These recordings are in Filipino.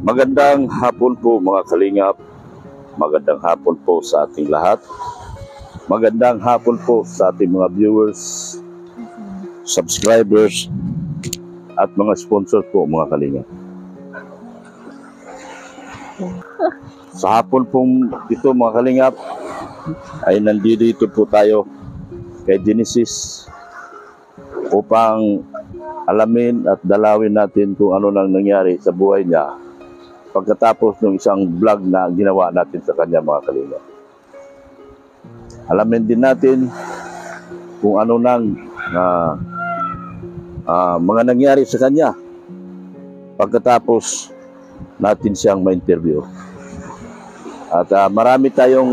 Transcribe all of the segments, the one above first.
Magandang hapon po mga kalingap. Magandang hapon po sa ating lahat. Magandang hapon po sa ating mga viewers, subscribers, at mga sponsor po mga kalingap. Sa hapon pong ito mga kalingap, ay nandito po tayo kay Genesis upang alamin at dalawin natin kung ano nang nangyari sa buhay niya pagkatapos ng isang vlog na ginawa natin sa kanya mga kalingap. Alamin din natin kung ano nang mga nangyari sa kanya pagkatapos natin siyang ma-interview. At marami tayong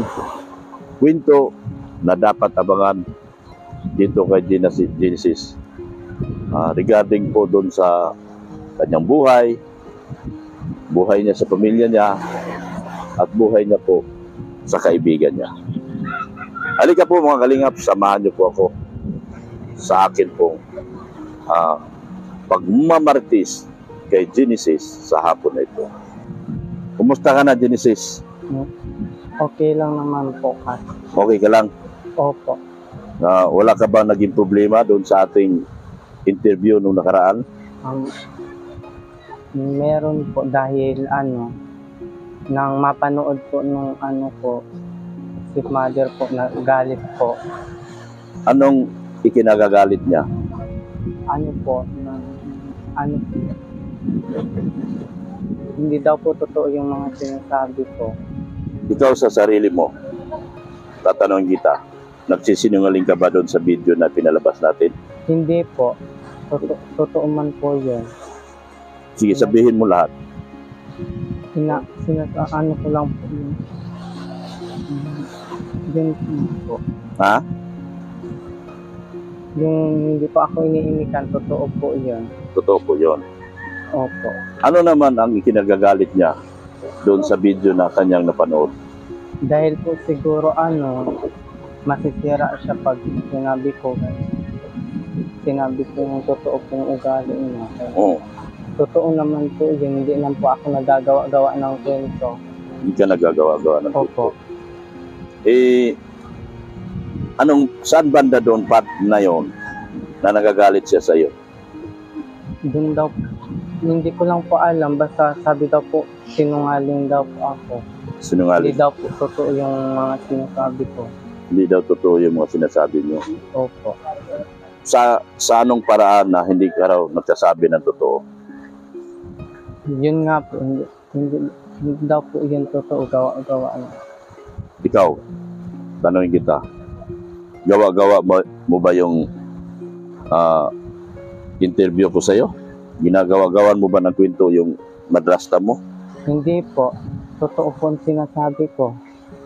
kwento na dapat abangan dito kay Genesis regarding po doon sa kanyang buhay niya sa pamilya niya, at buhay niya po sa kaibigan niya. Halika po mga kalingap, samahan niyo po ako sa akin pong pagmamartis kay Genesis sa hapon na ito. Kumusta ka na, Genesis? Okay lang naman po. Okay ka lang? Opo. Wala ka ba naging problema doon sa ating interview nung nakaraan? Meron po dahil nang mapanood po nung stepmother po na galit po. Anong ikinagagalit niya? Hindi daw po totoo yung mga sinasabi ko. Ikaw sa sarili mo, tatanungin kita, nagsisinungaling ka ba doon sa video na pinalabas natin? Hindi po. Totoo man po yun. Sige, sabihin mo lahat. Ano ko lang po yun. Yun po. Ha? Yung hindi po ako iniimikan, totoo po yun. Totoo po yun. Opo. Ano naman ang ikinagagalit niya doon sa video na kanyang napanood? Dahil po siguro masisira siya pag sinabi ko yung totoo pong ugali niya. Oo. Totoo naman po yun, hindi lang po ako nagagawa-gawa ng kwento. Hindi ka nagagawa-gawa ng Opo. Saan banda doon part na yon na nagagalit siya sa iyo? Doon daw, hindi ko lang po alam, basta sabi daw po, sinungaling daw po ako. Sinungaling? Hindi daw po totoo yung mga sinasabi ko. Hindi daw totoo yung mga sinasabi niyo? Opo. Sa anong paraan na hindi ka raw nagsasabi ng totoo? Yun nga po, hindi daw po yun totoo, gawa-gawa. Ikaw, tanongin kita, gawa-gawa mo ba yung interview ko sa'yo? Ginagawa-gawan mo ba ng kwento yung madrasta mo? Hindi po. Totoo po ang sinasabi ko.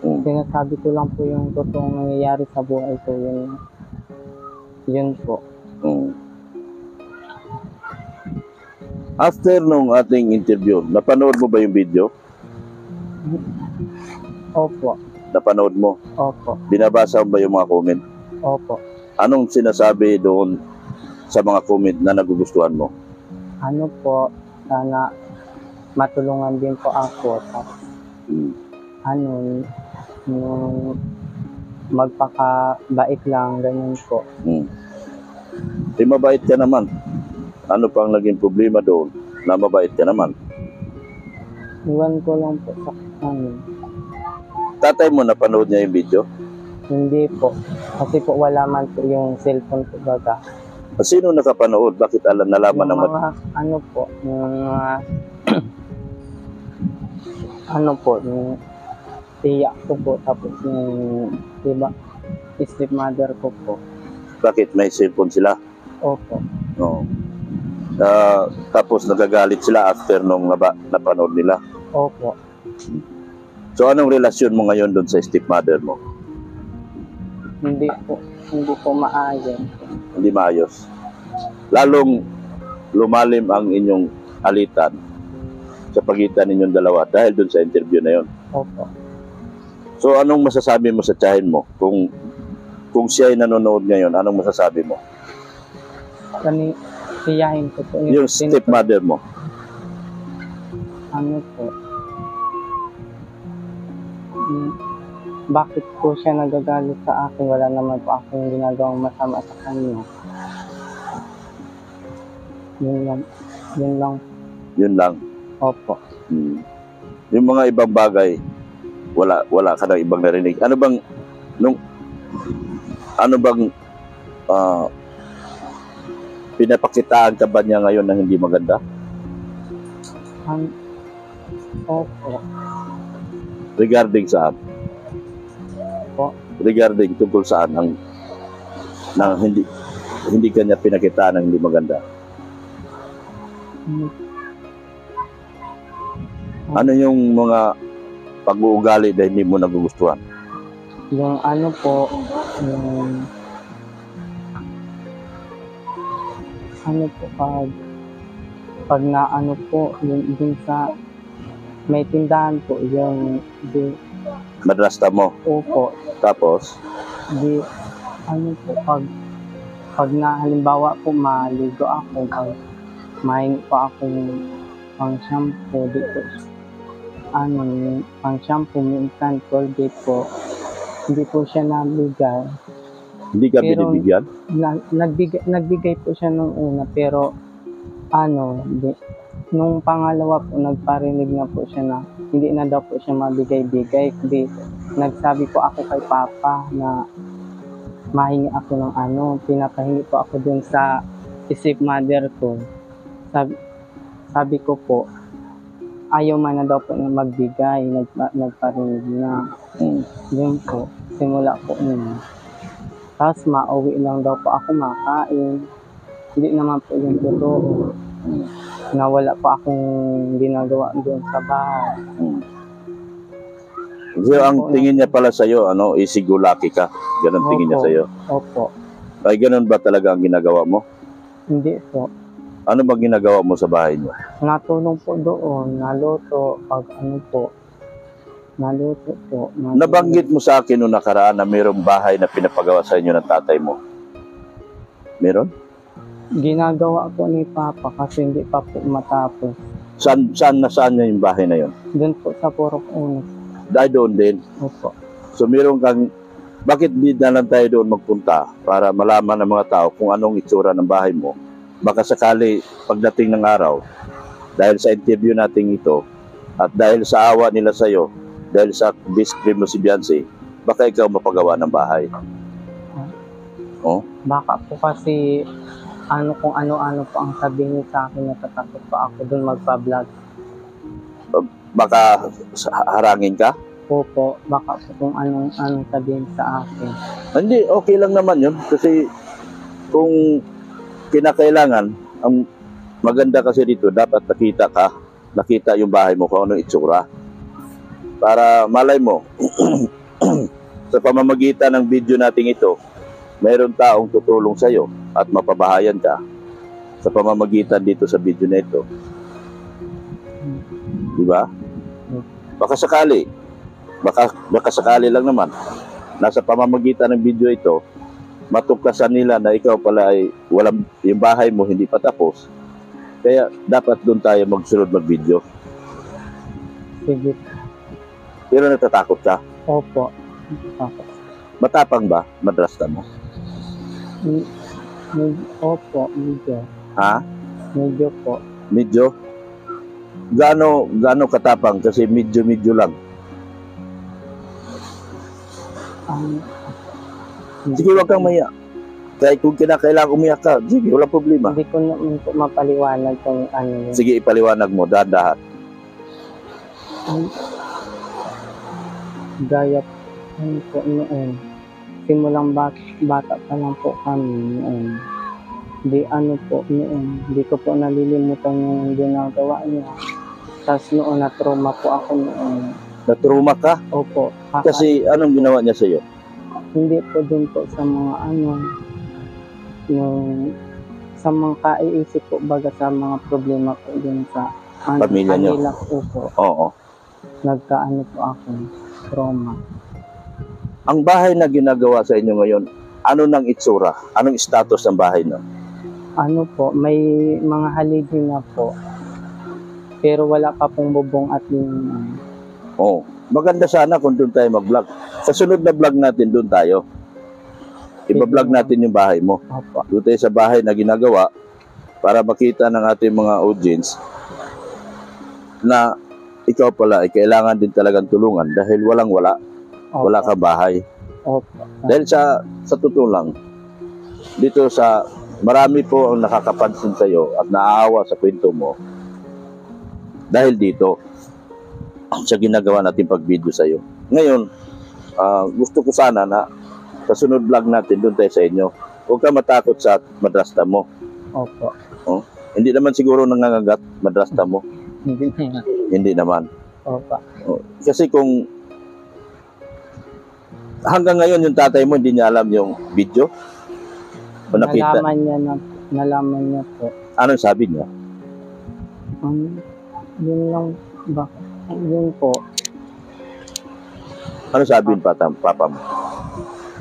Sinasabi ko lang po yung totoong nangyayari sa buhay ko. Yun po. After nung ating interview, napanood mo ba yung video? Opo. Napanood mo? Opo. Binabasa mo ba yung mga comment? Opo. Anong sinasabi doon sa mga comment na nagugustuhan mo? Ano po, sana matulungan din po ako. Nung magpakabait lang, ganyan po. Mabait ka naman. Ano pang naging problema doon na mabait ka naman? Iwan ko lang po sa Tatay mo napanood niya yung video? Hindi po. Kasi po wala man po yung cellphone po baga. Sino nakapanood? Bakit nalaman yung naman? Mga yung tiyak ko po, tapos yung stepmother ko po. Bakit may cellphone sila? Opo. No. Tapos nagagalit sila after nung napanood nila? Opo. So anong relasyon mo ngayon doon sa stepmother mo? Hindi po maayos. Hindi maayos. Lalong lumalim ang inyong alitan sa pagitan ninyong dalawa dahil doon sa interview na yon. Opo. So anong masasabi mo sa tiyahin mo? Kung siya ay nanonood ngayon, anong masasabi mo? Tiyahin ko po. Yung stepmother mo. ano po, mm, bakit po siya nagagalit sa akin? Wala naman po akong ginagawang masama sa kanya. Yun lang. Yun lang. Yun lang. Opo. Hmm. Yung mga ibang bagay, wala ka ng ibang narinig. Ano bang pinapakitaan ka ba niya ngayon na hindi maganda? Opo. Regarding saan? Po. Regarding tungkol saan ng hindi kanya pinakitaan ng hindi maganda? Ano yung mga pag-uugali na hindi mo nagugustuhan? Yung ano po, yung ano po pag na ano po, yung sa may tindahan po, yung di, Madrasta mo. opo, Tapos, di, ano po, pag na halimbawa po maligo ako, pag mahingi po akong pang shampoo, di po, ano, pang shampoo, minsan Colgate po, hindi po siya nabigay. hindi ka Pero- binibigyan? Nagbigay po siya nung una, pero ano, nung pangalawa po, nagparinig na po siya na hindi na daw po siya mabigay-bigay. Hindi, nagsabi po ako kay Papa na mahingi ako ng ano, pinapahingi po ako dun sa isip mother ko. Sabi ko po, ayaw man na daw po na magbigay, nagparinig na. Yun po, simula po nun. Tapos mauwi lang daw po ako makain. Hindi naman po yung totoo. Na wala pa akong ginagawa doon sa bahay. So, ang tingin niya pala sa'yo, isigulaki ka. Ganon tingin niya Opo. sa'yo. Opo. Ay, ganon ba talaga ang ginagawa mo? Hindi po. Ano ba ginagawa mo sa bahay niyo? Natulong po doon. Naluto. Pag ano po. Naluto po. Nabanggit mo sa akin noong nakaraan na mayroong bahay na pinapagawa sa inyo ng tatay mo. Meron? Ginagawa po ni Papa kasi hindi pa po matapos. Saan niya yung bahay na yon? Doon po sa Purok Uno. Dahil doon din. Opo. So meron kang, bakit di na lang tayo doon magpunta para malaman ng mga tao kung anong itsura ng bahay mo? Baka sakali pagdating ng araw, dahil sa interview natin ito, at dahil sa awa nila sa'yo, dahil sa biscrime mo si Beyonce, baka ikaw mapagawa ng bahay. Oh? Baka po kasi kung ano-ano po ang sabihin niya sa akin, natatakot pa ako doon magpa-vlog. Baka harangin ka? Opo, baka po kung anong sabihin sa akin. Hindi, okay lang naman yun. Kasi kung kinakailangan, ang maganda kasi dito, dapat nakita yung bahay mo kung anong itsura. Para malay mo, sa pamamagitan ng video natin ito, mayroon taong tutulong sa'yo at mapabahayan ka sa pamamagitan dito sa video na ito. Diba? Baka sakali lang naman, nasa pamamagitan ng video ito, matuklasan nila na ikaw pala ay yung bahay mo hindi pa tapos. Kaya dapat doon tayo magsunod mag-video. Sige. Pero natatakot ka. Opo. Opo. Matapang ba madrasta mo? Opo, medyo. Ha? Medyo po. Medyo? Gaano katapang? Kasi medyo lang. Sige, wag kang maya. Kahit kung kinakailangan umiyak ka, sige, wala problema. Hindi ko naman po mapaliwanag kung ano yun. Sige, ipaliwanag mo, dahan-dahan. Gaya po noon. Simulang bata pa lang po kami noon. Hindi ko po nalilimutan yung ginagawa niya. Tapos noon na-trauma po ako noon. Natruma ka? Opo. Kasi anong ginawa niya sa'yo? Hindi po dun po sa mga sa mga kaiisip po baga sa mga problema po dun sa Pamilya niyo? kanila po. Oo. Nagkaano po ako, trauma. Ang bahay na ginagawa sa inyo ngayon, ano nang itsura? Anong status ng bahay na? Ano po, may mga haligi na po. Pero wala pa pong bubong at yung Oh, maganda sana kung doon tayo mag-vlog. Sa sunod na vlog natin, doon tayo. Iba-vlog natin yung bahay mo. opo. Doon tayo sa bahay na ginagawa para makita ng ating mga audience na ikaw pala ay kailangan din talagang tulungan dahil walang-wala. Opo. Wala ka bahay. Opo. Dahil sa totoo lang, dito sa marami po ang nakakapansin sa iyo at naaawa sa kwento mo dahil dito sa ginagawa natin pag-video sa iyo. Ngayon, gusto ko sana na sa sunod vlog natin doon tayo sa inyo. Huwag ka matakot sa madrasta mo. Opo. Oh? Hindi naman siguro nangangagat madrasta mo. Hindi na. Hindi naman. Opo. Oh, kasi kung hanggang ngayon yung tatay mo hindi niya alam yung video o nakita, Nalaman niya po. anong sabi niya? Yun lang ba? Yun po. Ano sabi ng papa mo?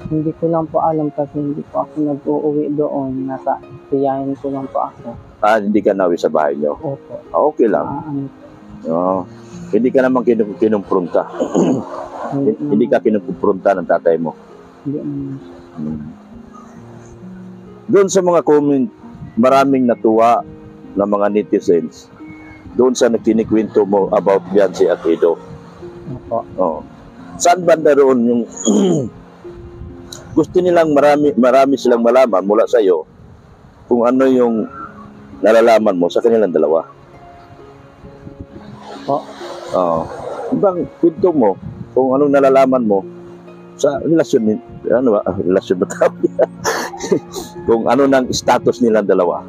Hindi ko lang po alam kasi hindi po ako nag-uuwi doon. Nasa tiyahin ko lang po ako. Hindi ka nawi sa bahay niyo. Opo. Okay lang. Ano, Hindi ka naman kinumpronta. Hindi ka kinumpronta ng tatay mo. Hindi naman. Doon sa mga comment, maraming natuwa na mga netizens. Doon sa nakinikwento mo about Beyonce at Edo. Opo. Oh. Saan banda roon yung gusto nilang marami silang malaman mula sa iyo kung ano yung nalalaman mo sa kanilang dalawa. Po. Oo. Ibang kwento mo kung anong nalalaman mo sa relasyon relasyon ba tawag yan? Kung ano nang status nilang dalawa.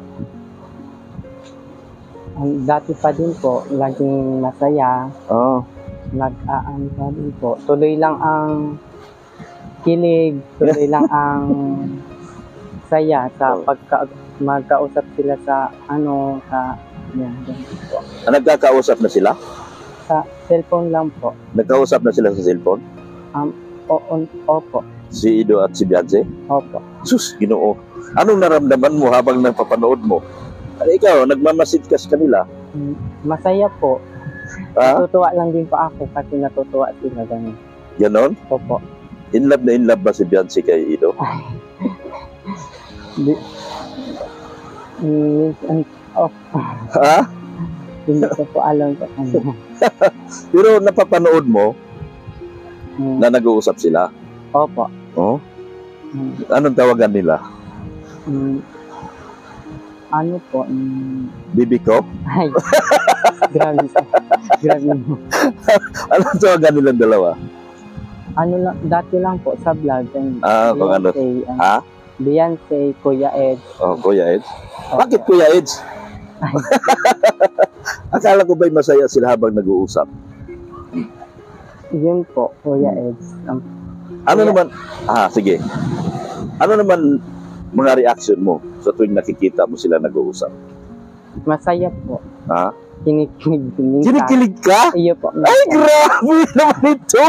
Ang dati pa din po, laging masaya. Oo. Nag-aan pa din po. Tuloy lang ang kilig, tuloy lang ang saya sa magkausap sila sa yan po. Nagkakausap na sila? Sa cellphone lang po. Nagkausap na sila sa cellphone? Opo. Si Edo at si Beyonce? Opo. Sus, Ginoo. Anong naramdaman mo habang napapanood mo? Ikaw, nagmamasid ka sa kanila. Masaya po. Ha? Natutuwa lang din po ako kasi natutuwa sila ganun. Ganon? Opo. In love na in love ba si Beyonce kay Edo? Ha? Hindi ko po alam po ano. Pero napapanood mo na nag-uusap sila? Opo. Oh? Anong tawagan nila? Ano po? Bibi ko? Ay, grabe. Grabe mo. Anong tawagan nilang dalawa? Ano lang, dati lang po sa vlog. Kung ano? Ha? Beyonce, Kuya Ed. Oh, Kuya Ed. Bakit Kuya Ed? Akala ko ba'y masaya sila habang nag-uusap? Yun po, Kuya Ed. Ano naman? Sige. Ano naman mga reaction mo sa tuwing nakikita mo sila nag-uusap? Masaya po. Ha? Kinikilig. Kinikilig ka? Iyo po. Ay, grabe naman ito.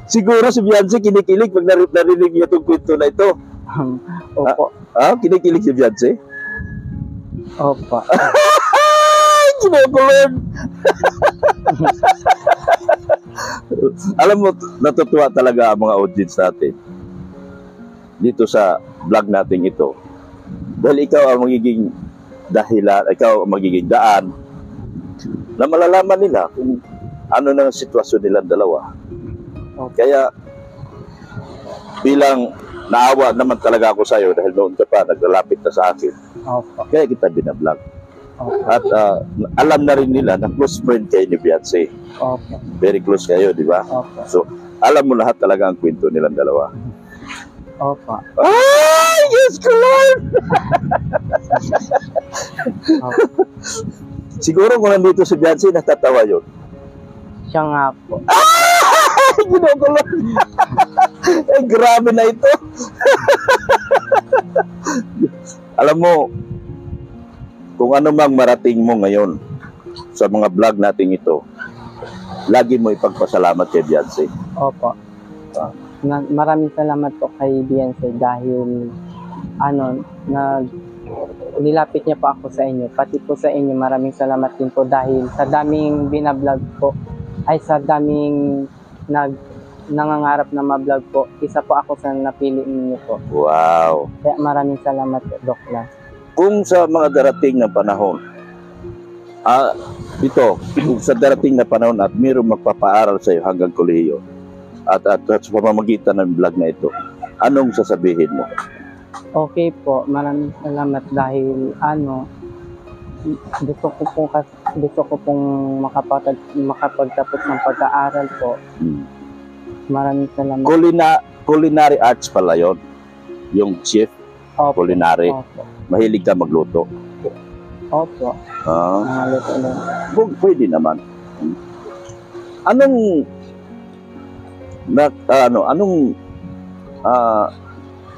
Siguro si Beyonce kinikilig pag narinig niya itong kwento na ito. Opo. Kinikilig si Beyonce? Opo. Ay, kinakulod. Alam mo, natutuwa talaga ang mga audience natin dito sa vlog natin ito. Dahil ikaw ang magiging dahilan, ikaw ang magiging daan na malalaman nila kung ano na ang sitwasyon nilang dalawa. Kaya bilang naawa naman talaga ako sa iyo dahil noon ka pa naglalapit na sa akin. Opo. Kaya kita binablog. Opo. At alam na rin nila na close friend kayo ni Beyonce. Opo. Very close kayo, di ba? Opo. So, alam mo lahat talaga ang kwento nilang dalawa. Opo. Ay, yes, ko Lord! Opo. Siguro kung nandito si Beyonce, natatawa yun. Siya nga po. Ay, ginugulo. Ay, grabe na ito. Alam mo, kung ano mang marating mo ngayon sa mga vlog natin ito, lagi mo ipagpasalamat kay Beyonce. Opo. Maraming salamat po kay Beyonce dahil nilapit niya po ako sa inyo. Pati po sa inyo, maraming salamat din po dahil sa daming binablog po, ay sa daming nangangarap na mablog po, isa po ako sa napili ninyo po. Wow. Kaya maraming salamat po, Doc Las. Kung sa mga darating na panahon, kung sa darating na panahon at mayroong magpapaaral sa iyo hanggang kolehiyo at sa pamamagitan ng vlog na ito, anong sasabihin mo? Okay po, maraming salamat dahil gusto ko pong makapagtapos ng pag-aaral po. Maraming salamat. Culinary arts pala yon, yung chef. Opo. Culinary. Opo. Mahilig ka magluto. Opo. Mga luto lang. Pwede naman.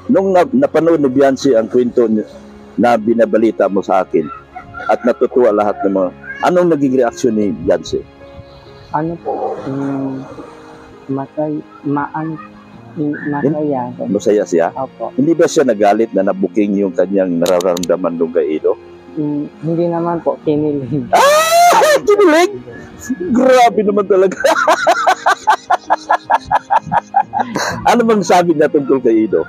Nung napanood ni Beyonce ang kwento na binabalita mo sa akin at natutuwa lahat ng mga, anong naging reaksyon ni Beyonce? Ano po? Masaya. Masaya siya? Opo. Hindi ba siya nagalit na nabuking yung kanyang nararamdaman nung kay Ido? Hindi naman po, kinilig. Kinilig? Grabe naman talaga. Ano bang sabi niya tungkol kay Ido?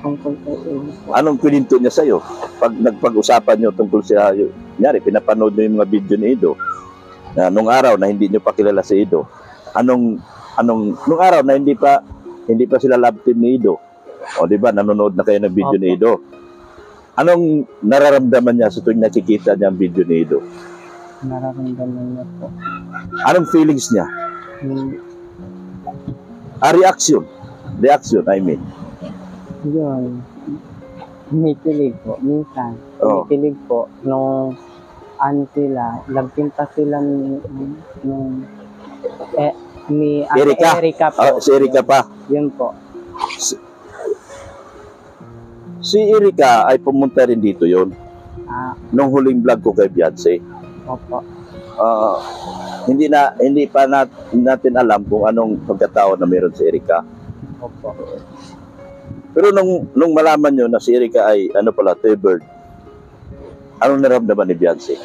Tungkol kay Ido po. Anong pininto niya sa'yo? Pag nagpag-usapan niyo tungkol siya, kunyari, pinapanood niyo yung mga video ni Ido, na nung araw na hindi niyo pa kilala si Ido, nung araw na hindi pa sila love team ni Ido, o di ba, nanonood na kayo ng video ni Ido, anong nararamdaman niya sa tuwing nakikita niya ang video ni Ido? Nararamdaman niya po. Anong feelings niya? Reaction, I mean. Yun. Humikilig po. Minsan. Oh. Humikilig po. Nung sila, nagpinta sila ni Erika po. Si Erika pa. Yun po. Si Erika ay pumunta rin dito yun. Nung huling vlog ko kay Beyonce. Opo. Hindi pa natin alam kung anong pagkatao na meron si Erika. Opo. Pero nung malaman nyo na si Erika ay T-Bird, anong naramdaman ni Beyonce?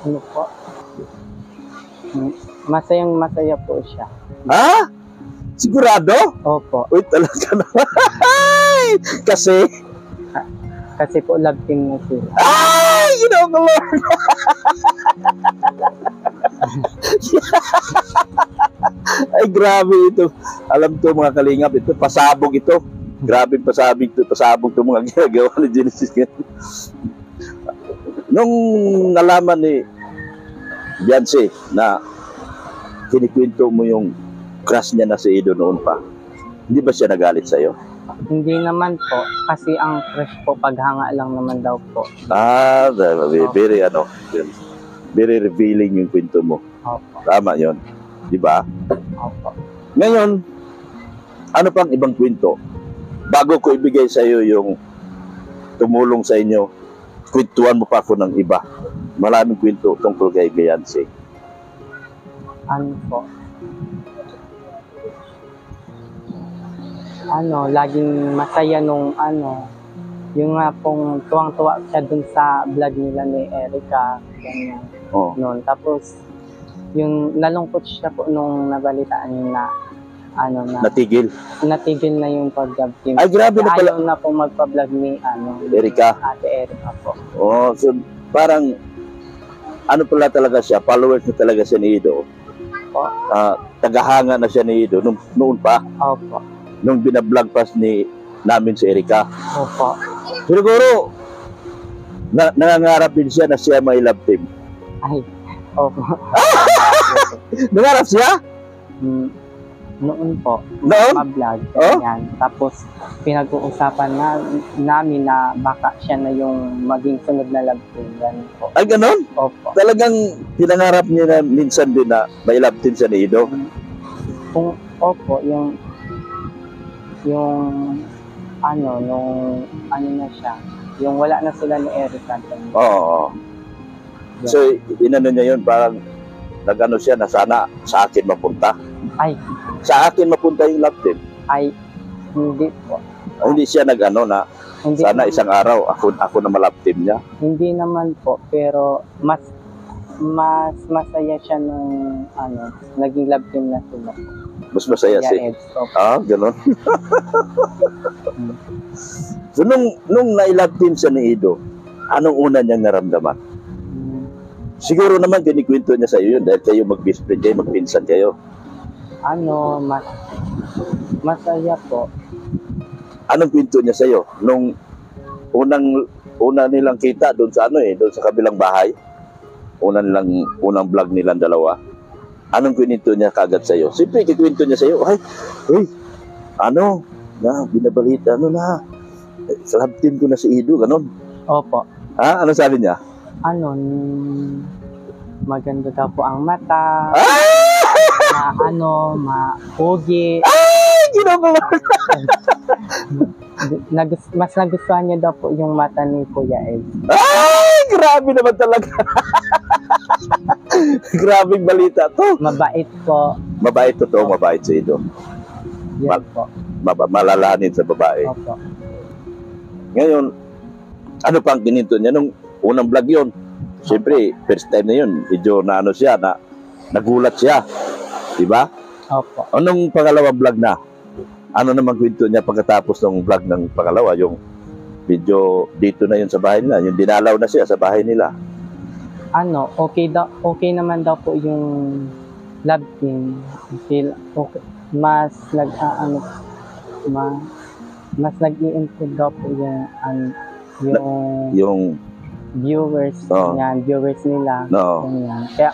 Ano po? Masayang-masaya po siya. Ha? Sigurado? Opo. Uy, talaga naman. Kasi po love team na sila. Ay! Ginawa ko, Lord! Ay, grabe ito. Alam to mga kalingap, ito pasabog ito. Grabe pasabog to mga ginagawa ni Genesis. Nung nalaman ni Beyonce na kinikwento mo yung crush niya na si Ido noon pa, hindi ba siya nagalit sa'yo? Hindi naman po, kasi ang crush po paghanga lang naman daw po. Very revealing yung kwento mo. Opo. Tama yon, di ba? Opo. Ngayon, ano pang ibang kwento? Bago ko ibigay sa iyo yung tumulong sa inyo, kwentuhan mo pa ako ng iba. Maraming kwento tungkol kay Beyonce. Ano po? Laging masaya nung yung nga pong tuwang-tuwa siya dun sa vlog nila ni Erika, ganyan. Oh. Noon. Tapos, yung nalungkot siya po nung nabalitaan na Natigil. natigil na yung pag-vlog team. Ay, grabe na pala. Ayaw na po magpa-vlog ni Erika. Ate Erika po. Oh, so parang pala talaga siya, followers na talaga siya ni Ido. Po. Tagahanga na siya ni Ido noon pa. Opo. Nung binablog pa namin si Erika. Opo. Siguro, nangangarap din siya na siya may love team. Ay, opo. Nangarap siya? Noon po. Noon? Ma-vlog. Oh? Yan. Tapos, pinag-uusapan namin na baka siya na yung maging sunod na love team. Ganun po. Ay, ganon? Opo. Talagang pinangarap niya na minsan din na may love team siya ni Ido? Opo, yung na siya, yung wala na sila ni Erika. Oo. So, inano niya yun, parang nag-ano siya na sana sa akin mapunta. Ay, Sa akin mapunta yung love team. hindi po. Hindi siya nag-ano na Hindi, Sana isang araw ako na malap team niya. hindi naman po, pero mas masaya siya nung naging love team na sila po. Mas masaya Kuya si. Eds. Opo. Ganun. So nung nailove team siya ni Ido, anong una niyang naramdaman? Mm, Siguro naman kinikwento niya sa iyo yun dahil kayo mag-best friend kayo, magpinsan kayo. Masaya po. Anong kwento niya sa iyo nung una nilang kita doon sa doon sa kabilang bahay? Unang vlog nilang dalawa. Anong kwento niya kagad sa iyo? Siyempre kikwento niya sa iyo, binabalita sa love team ko na si Ido, ganun. Opo. Ano sabi niya? Maganda daw po ang mata, mapugi. Ginagawa. Mas nagustuhan niya daw po yung mata ni Kuya Ed. Grabe naman talaga. Grabing balita to. Mabait po. Mabait totoo, mabait si Ido. Yan po. Malalahanin sa babae. Opo. Ngayon, ano pang kininto niya nung unang vlog yun? Siyempre, first time na yun. Medyo nagulat siya. Diba? Opo. Anong pangalawang vlog na? Ano naman kwento niya pagkatapos ng vlog ng pangalawa? Yung video dito na yun sa bahay nila. Yung dinalaw na siya sa bahay nila. Okay naman daw po yung love team. Okay. Mas nag-i-improve daw po Yung viewers, viewers nila. No. Yan. Kaya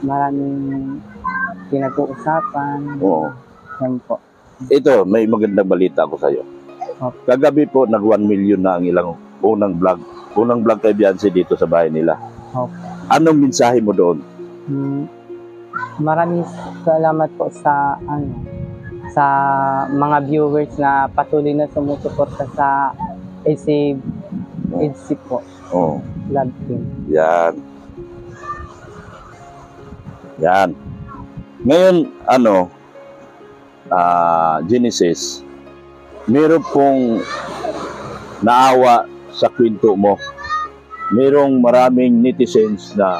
maraming pinag-uusapan. Oo. Yan po. Ito, may magandang balita ako sa iyo. Okay. Kagabi po, nag 1 million na ang ilang unang vlog. Unang vlog kay Beyonce dito sa bahay nila. Okay. Anong mensahe mo doon? Maraming salamat po sa mga viewers na patuloy na sumusuporta sa EDC po. Oh. Love team. Yan. Ngayon, Genesis, meron pong naawa sa kwento mo. Merong maraming netizens na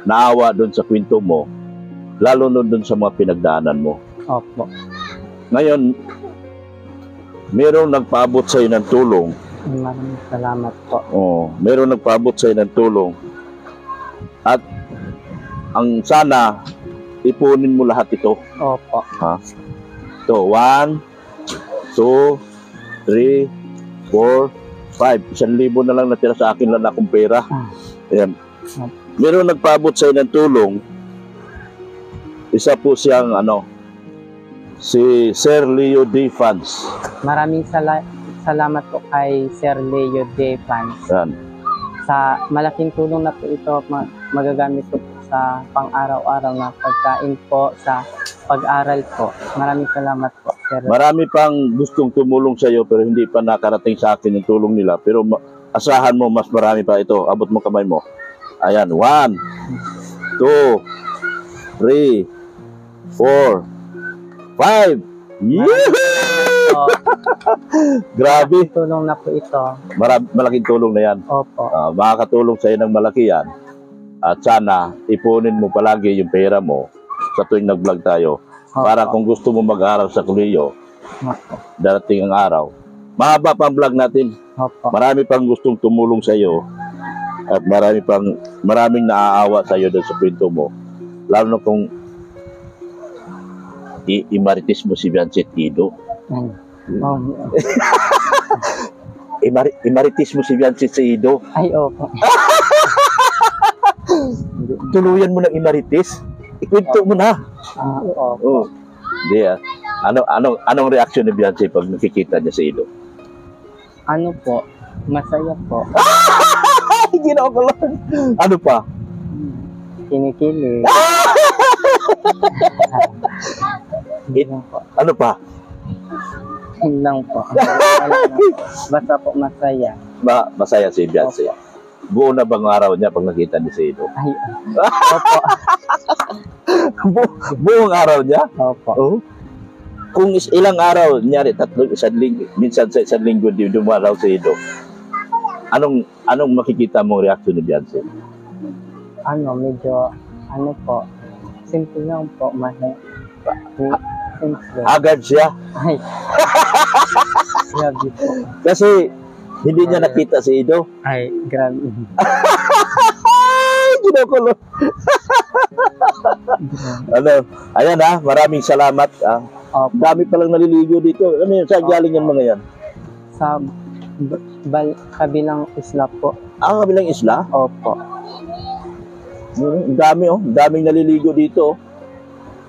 naawa doon sa kwento mo, lalo doon sa mga pinagdaanan mo. Opo. Ngayon, merong nagpaabot sa'yo ng tulong. Maraming salamat po. Merong nagpaabot sa'yo ng tulong. At ang sana, ipunin mo lahat ito. Opo. Ito, 1, 2, 3, 4, 5. 1,000 na lang natira sa akin lang akong pera. Ayan. Meron nagpaabot sa'yo ng tulong. Isa po siyang si Sir Leo D. Fans. Maraming salamat po kay Sir Leo D. Fans. Yan. Sa malaking tulong na po ito, magagamit ko po sa pang-araw-araw na pagkain po, sa pag-aral po. Maraming salamat po, Sir. Marami pang gustong tumulong sa iyo pero hindi pa nakarating sa akin yung tulong nila. Pero asahan mo, mas marami pa ito. Abot mo kamay mo. Ayan, 1, 2, 3, 4, 5. Yee! Grabe. Tulong na po ito. Malaking tulong na yan. Opo. Makakatulong sa iyo ng malaki yan. At sana, ipunin mo palagi yung pera mo sa tuwing nag-vlog tayo. Opo. Para kung gusto mo mag-aral sa kolehiyo, Opo. darating ang araw. Mahaba pa ang vlog natin. Opo. Marami pang gustong tumulong sa iyo. At maraming naaawa sa iyo doon sa kwento mo. Lalo na kung imaritis mo si Beyonce Ido. Imaritis mo si Beyonce Ido. Ay, opo. Tuluyan mo ng imaritis. Ikwento mo na. Opo. Hindi anong reaction ni Beyonce pag nakikita niya si Ido? Po? Masaya po. Ginawa ko lang. Ano pa? Kinikilig. Ano pa? Lang po. Basta po masaya. Masaya si Beyonce. Buo na bang araw niya pag nakita niya si Ido? Ay, opo. Buong araw niya? Opo. Oh. kung ilang araw, nyari tatlo, isang linggo, minsan sa isang linggo, di dumaraw sa Ido, anong makikita mong reaksyon ni Beyonce? Ano, medyo, ano po, simple lang po, simple. Agad siya. Ay, grabe po. Kasi hindi niya nakita si Ido. Ay, grabe. Ay, ginukulo. Ano, ayan maraming salamat. Opo, Dami palang naliligo dito. Ano yun, saan galing yan mga yan? sa kabilang isla po. Kabilang isla? Opo. Ang dami daming naliligo dito.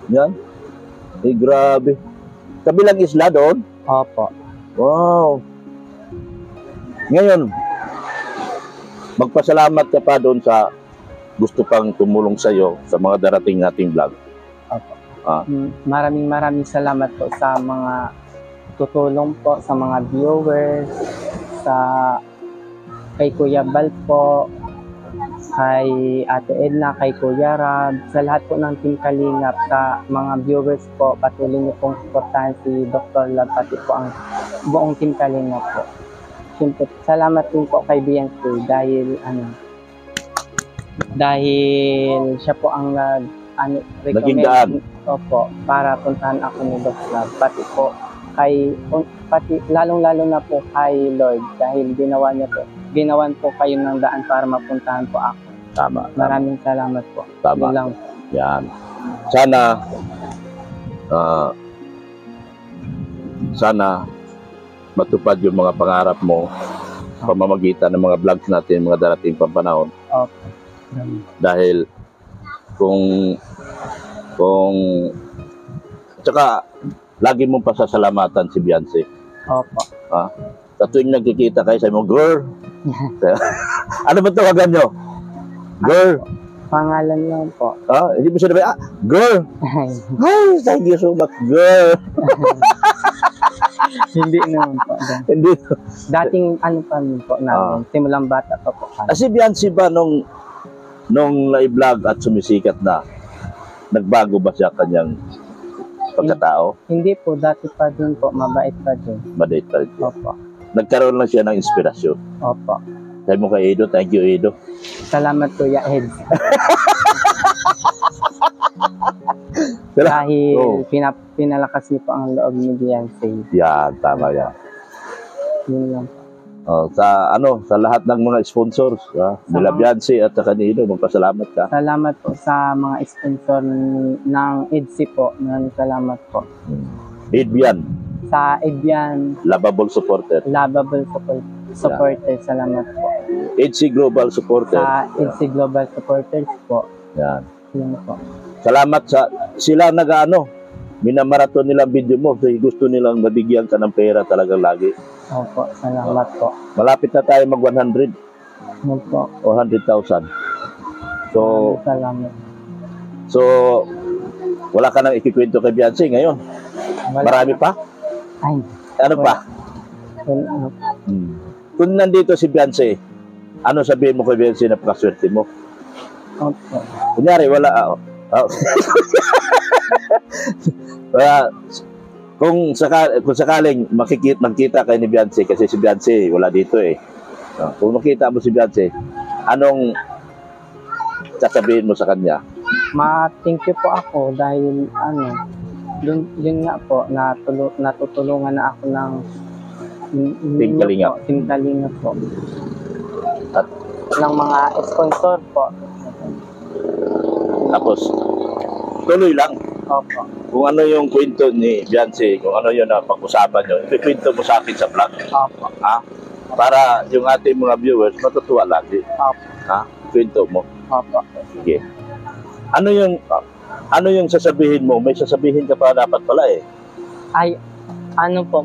Yan. Grabe. Kabilang isla doon? Opo. Wow. Ngayon, magpasalamat ka pa doon sa gusto pang tumulong sa iyo sa mga darating nating vlog. Opo. Ah. Maraming salamat po sa mga tutulong po, sa mga viewers, kay Kuya Bal po, kay Ate Edna, kay Kuya Rab, sa lahat po ng Team Kalingap, sa mga viewers po, patuloy niyo pong suportahan si Dr. Love, pati po ang buong Team Kalingap po. Siyempre, salamat din po kay Beyonce dahil siya po ang Naging daan. Opo, para puntahan ako ni Dr. Love, pati po lalong-lalo na po kay Lord dahil ginawan po kayo ng daan para mapuntahan po ako. Tama. Maraming salamat po. Tama. Yun lang. Yan. Sana matupad yung mga pangarap mo pamamagitan ng mga vlogs natin, mga darating pang panahon. Opo. Dahil tsaka lagi mong pasasalamatan si Beyonce. Opo. Sa tuwing nagkikita kayo, sabi mo, girl. Ano ba tawagan nyo? Girl. Pangalan lang po. Hindi mo sinabi, girl. Ay, thank you so much, girl. Hindi naman po. Hindi. Dating pa rin po namin. Simulang bata pa po. Si Beyonce ba nung na-vlog at sumisikat na, nagbago ba siya kanyang pagkatao? Hindi po, dati pa din po, mabait pa din. Mabait pa rin siya. Opo. Nagkaroon lang siya ng inspirasyon. Opo. Sabi mo kay Edo, thank you Edo. Salamat Kuya Ed. Pero, Dahil pinalakas niyo po ang loob ni Beyonce. yan, tama yan. Yun lang. Sa lahat ng mga sponsors, nila Beyonce at saka ni Edo, magpasalamat ka. Salamat po sa mga sponsor ng EDSI po. Maraming salamat po. Edbian, Sa Edbian, Lovable Supporter. Lovable Supporter, salamat po. EDC Global Supporter. Sa EDSI Global Supporters po. Yan. Yun po. Salamat sila minamaraton nilang video mo. So, gusto nilang mabigyan ka ng pera talagang lagi. Opo, salamat po. Malapit na tayo mag 100 Yun po. o 100,000. So, Salamat. So, wala ka nang ikikwento kay Beyonce ngayon. Marami pa? Ay, Ano pa? ano, Kung nandito si Beyonce, ano sabihin mo kay Beyonce na pakaswerte mo? opo. Kunyari, wala. Kung sakaling magkita kay ni Beyonce, kasi si Beyonce wala dito eh. Kung makita mo si Beyonce, anong sasabihin mo sa kanya? Ma-thank you po ako dahil yun nga po, natutulungan na ako ng Team Kalingap. Team Kalingap po. At Ng mga sponsor po. tapos, tuloy lang. Opo. Kung ano yung kwento ni Beyonce, kung ano yun na pag-usapan nyo, ipikwento mo sa akin sa vlog. Opo. Para yung ating mga viewers matutuwa lagi. Opo. Kwento mo. Opo. Sige. Ano yung sasabihin mo? May sasabihin ka pa dapat pala eh. Ay, ano po,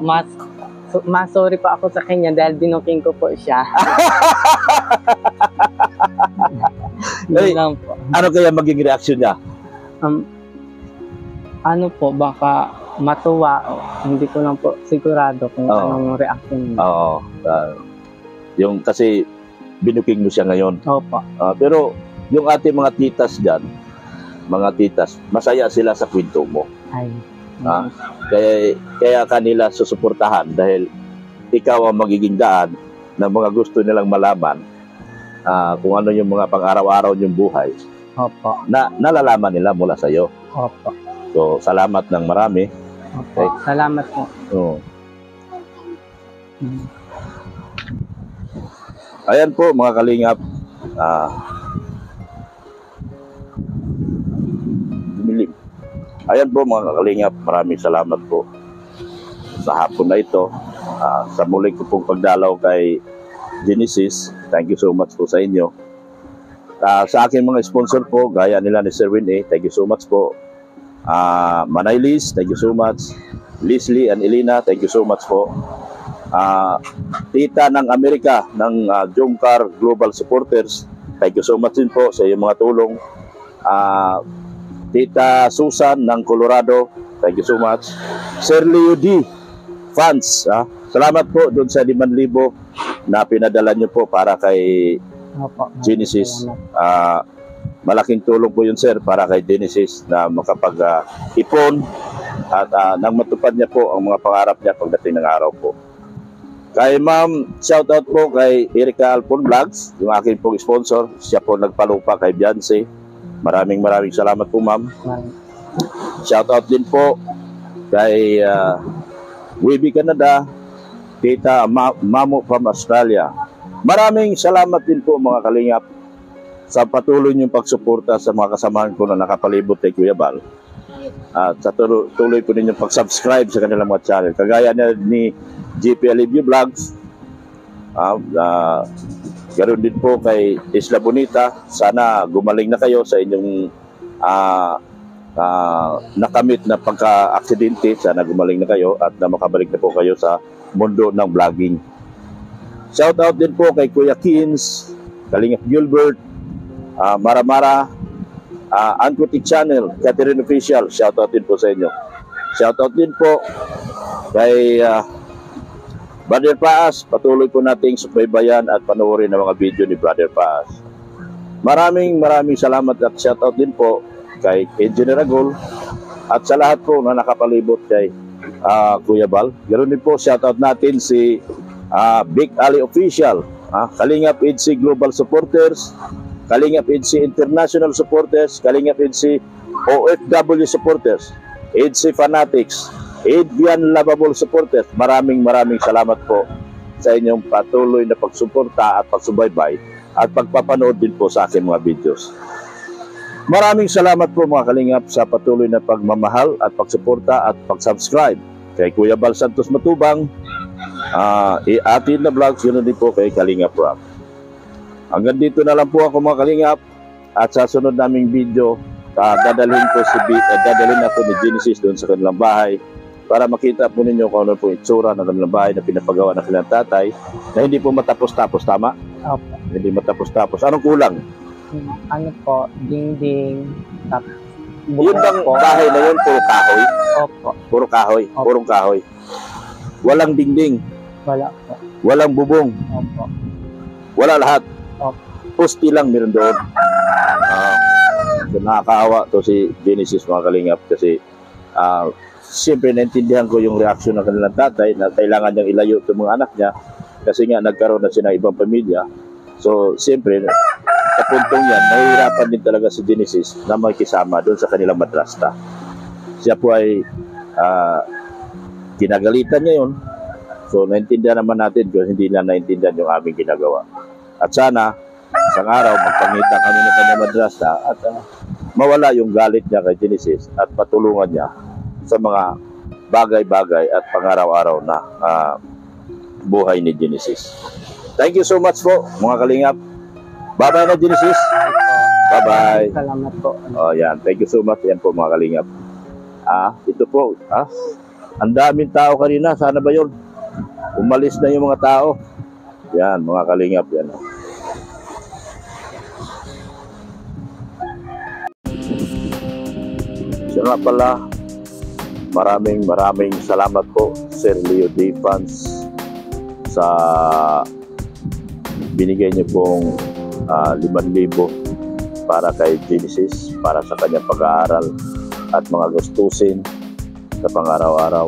sorry pa ako sa kanya dahil binuking ko po siya. Ay, Yun lang po. ano kaya maging reaksyon niya? Ano po, baka matuwa o hindi ko lang po sigurado kung anong reaction niya. Oo. Yung kasi binuking mo siya ngayon. Opo. Pero yung ating mga titas dyan, masaya sila sa kwento mo. Ay, Kaya kanila susuportahan dahil ikaw ang magiging daan ng mga gusto nilang malaman kung ano yung mga pang-araw-araw yung buhay Opo. na nalalaman nila mula sa iyo. Opo. So, salamat ng marami. Opo. Salamat po. Oo. Ayan po mga kalingap. Ayan po mga kalingap, maraming salamat po sa hapon na ito. Sa muli ko pong pagdalaw kay Genesis, thank you so much po sa inyo. Sa aking mga sponsor po, gaya nila ni Sir Win, thank you so much po. Manay Liz, thank you so much. Leslie and Elena, thank you so much po. Tita ng Amerika ng Jomcar Global Supporters, thank you so much din po sa iyong mga tulong. Tita Susan ng Colorado, thank you so much. Sir Leo D fans, salamat po doon sa 5,000 na pinadala nyo po para kay Opo. Genesis. Malaking tulong po yun sir para kay Genesis na makapag-ipon at nang matupad niya po ang mga pangarap niya pagdating ng araw po. Kay ma'am, shoutout po kay Erica Alpon Vlogs, yung aking pong sponsor. Siya po nagpalupa kay Beyonce. Maraming salamat po ma'am. Shoutout din po kay Webby Canada, Tita Mamo from Australia. Maraming salamat din po mga kalingap sa patuloy niyong pagsuporta sa mga kasamahan ko na nakapalibot kay Kuya Bal. At sa tuloy po ninyong pag-subscribe sa kanilang mga channel. Kagaya ni GP Alivio Vlogs. Ganoon din po kay Isla Bonita. Sana gumaling na kayo sa inyong nakamit na pagka-aksidente. Sana gumaling na kayo at na makabalik na po kayo sa mundo ng vlogging. Shoutout din po kay Kuya Kins, Kalingap Gilbert, Mara, Ankutik Channel, Catherine Official. Shoutout din po sa inyo. Shoutout din po kay Brother Paas. Patuloy po nating subaybayan at panoorin ang mga video ni Brother Paas. Maraming salamat at shoutout din po kay Engineer Agol at sa lahat po na nakapalibot kay Kuya Bal. Ganoon din po shoutout natin si Big Ali Official, Kalingap EDC Global Supporters, Kalingap EDC International Supporters, Kalingap EDC OFW Supporters, EDC Fanatics, Adrian Lovable Supporters. Maraming salamat po sa inyong patuloy na pagsuporta at pagsubaybay at pagpapanood din po sa aking mga videos. Maraming salamat po mga kalingap sa patuloy na pagmamahal at pagsuporta at pag-subscribe kay Kuya Bal Santos Matubang, Atin na Vlogs, yun din po kay Kalingap Rock. Hanggang dito na lang po ako mga kalingap at sa sunod naming video dadalhin ako ni Genesis doon sa kanilang bahay para makita po ninyo kung ano po itsura ng kanilang bahay na pinapagawa ng kanilang tatay na hindi po matapos-tapos, tama? Opo. Hindi matapos-tapos. Anong kulang? Ano po, dingding, Yun bang bahay na yun, puro kahoy? Opo. Puro kahoy, Opo. purong kahoy. Walang dingding, Wala po. walang bubong, Opo. wala lahat. Opo. Pusti lang meron doon. So, nakakaawa to si Genesis mga kalingap kasi siyempre naintindihan ko yung reaksyon ng kanilang tatay na kailangan niyang ilayo itong mga anak niya kasi nga nagkaroon na siya ng ibang pamilya. So siyempre sa puntong yan, nahihirapan din talaga si Genesis na makisama doon sa kanilang madrasta. Siya po ay kinagalitan niya yun. So naintindihan naman natin kung hindi na naintindihan yung aming ginagawa. At sana isang araw magpangita kami ng kanyang madrasta at mawala yung galit niya kay Genesis at patulungan niya sa mga bagay-bagay at pangaraw-araw na buhay ni Genesis. Thank you so much po mga kalingap. Bye-bye na Genesis. Bye-bye. Salamat po. Yan. Thank you so much. Yan po mga kalingap. Ito po. Ang daming tao kanina. Sana ba yun? Umalis na yung mga tao. Yan mga kalingap. Yan. So nga pala, maraming salamat po Sir Leo D. Fans sa binigay niyo pong 5,000 para kay Genesis para sa kanyang pag-aaral at mga gustusin sa pang-araw-araw.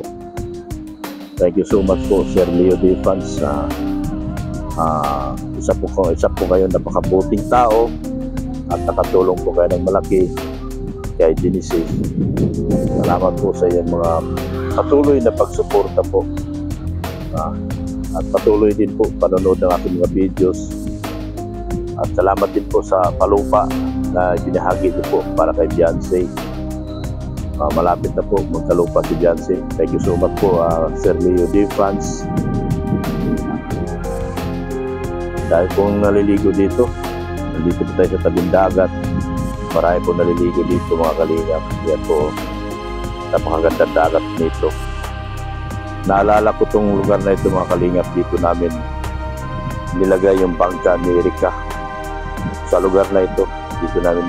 Thank you so much po, Sir Leo Defans. Isa po kayo napakabuting tao at nakatulong po kayo ng malaki kay Genesis. Salamat po sa iyong mga patuloy na pagsuporta po. At patuloy din po panonood ng aking mga videos. At salamat din po sa palupa na binahagi niyo po para kay Beyonce. Malapit na po magkalupa si Beyonce. Thank you so much po, Sir Leo Defans. Dahil pong naliligo dito, nandito po tayo sa tabing dagat. Marami po naliligo dito mga kalingap. Yan po, napakaganda dagat nito. Naalala ko tong lugar na ito mga kalingap. Dito namin nilagay yung bangka ni Erika. Sa lugar na ito, dito namin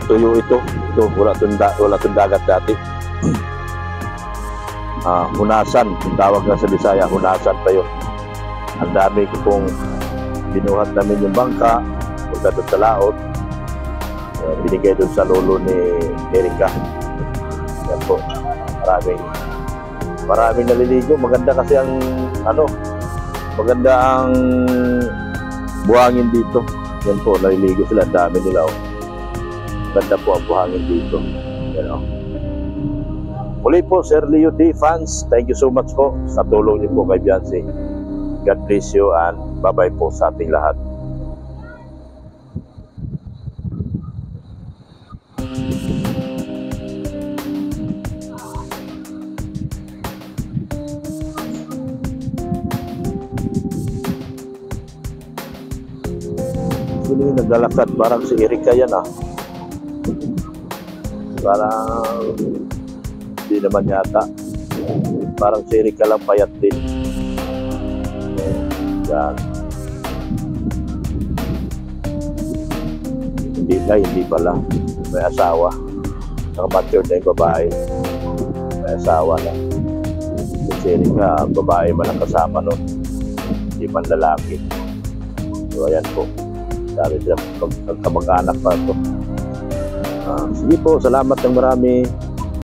tuyo ito. Wala itong dagat dati. Hunasan, tawag na sa Bisaya, hunasan pa yun. Ang dami ko pong binuhat namin yung bangka, punta doon sa laot. Binigay doon sa lolo ni Erika. Yan po, maraming naliligo. Maganda kasi ang maganda ang buhangin dito. Yan po, naliligo sila, ang dami nila. Ganda po ang buhangin dito. Muli po, Sir Leo Defans, thank you so much po sa tulong niyo po kay Beyonce. God bless you and bye-bye po sa ating lahat. Sino yung naglalakad? Parang si Erika yan Parang hindi naman yata. Parang si Erika lang payat din. Yan. Hindi pala. May asawa. Naka-matured na yung babae. May asawa na. Si Erika, babae man ang kasama nun. Hindi man lalaki. So ayan po. Sabi sila, magkamag-anak pa ito. Sige po, salamat ng marami.